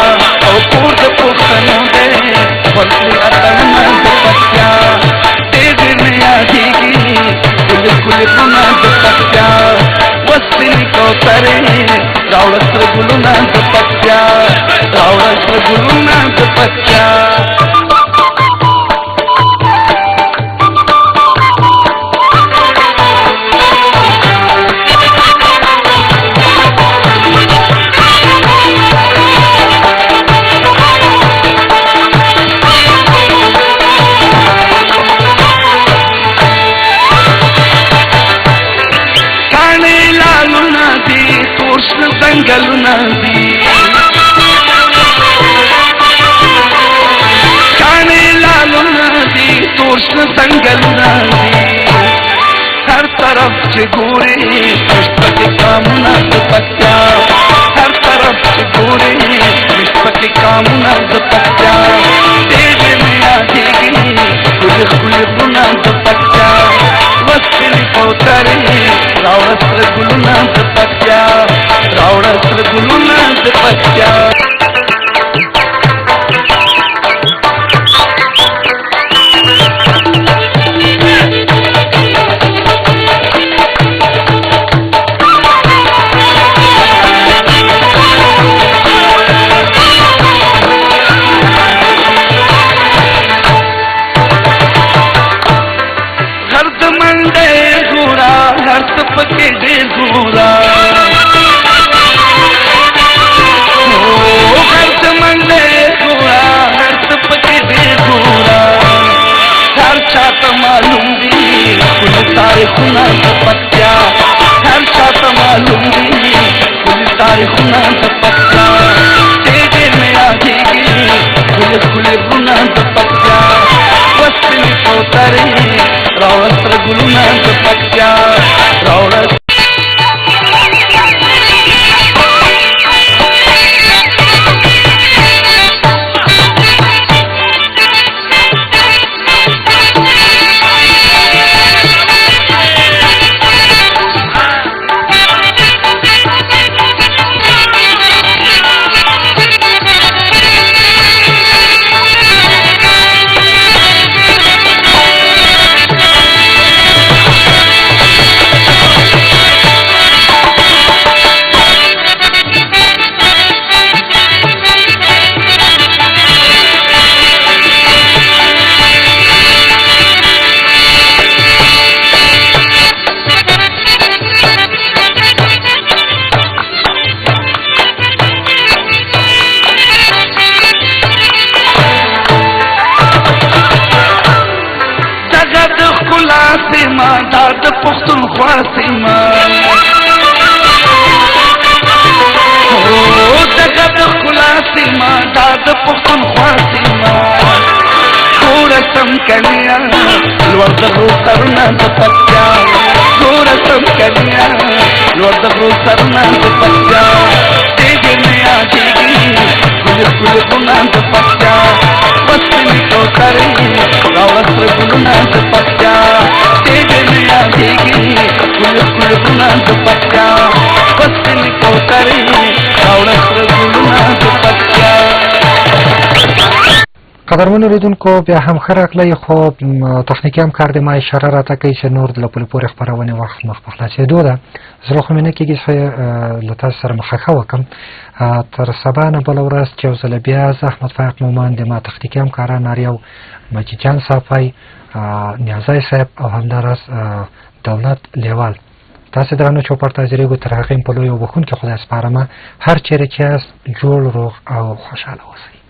Speaker 1: او کور د پښتنو دې ولې اتاونه د پکتیا دې نه یادېږي کله کله ګنا د پکتیا وسپنې کوترې راوړه سره ګلونه د پکتیا راوړه سره ګلونه د پکتیا څنګهلونه دي کاڼې لالونه دي تور شنه څنګهلونه دي هر طرف چې ګورې پکې کامونه د پکتیا هر طرف چې ګورې پکې کامونه د پکتیا دې مې یادېږي ښکلې ښکلې غرونه د پکتیا وسپنې کوترې راوړه سره ګلونه د پکتیا راوړه سره ګلونه د پکتیا هر د منډې ګورا هر څه پکې دې ګورا معلوم دي كل تاريخنا تپکیا هر چاته معلوم دي كل تاريخنا تپکیا دې مې یادېږي كل غرونه تپکیا وسپنې کوترې راوړه سره ګلونه تپکیا راوړه
Speaker 10: سیما دا د پښتونخوا سیما دغه د ښکلا سیما دا د پښتونخوا سیما ګوره سم کنیا لوړ د غرو سرونه د پکتیا ګوره سم کنیا لوړ د غرو سرونه د پکتیا دیګې نه یادېږي ګلې ګلې ګلونه د پکتیا وسپینې کوترې راوړه سره ګلونه د پکتیا دیګې نه یادېږي ګلې ګلې ګلونه د پکتیا وسپینې کوترې راوړه سره ګلونه د پکتیا.
Speaker 1: قدرمنو لیدونکو بیا هم ښه راغلی، خو تخنیکي همکار د ما اشاره راته کوي چې نور د پورې پورې خپرونې وخت مخ په خلاصېدو ده. زړه خو مې نه کېږي چې له تاسو سره مخه وکړم. تر سبا نه بله ورځ چې یو ځله بیا زه احمد فایق مومند د ما تخنیکي همکاران اریو مجید جان صافی، نیازی صاحب او همداراز دولت لیوال تاسې درانه چوپړ ته حاضرېږو. تر هغې په لوی او بخونکي خدای سپارمه. هر چیرې چې یاست جوړ روغ او خوشحاله اوسئ.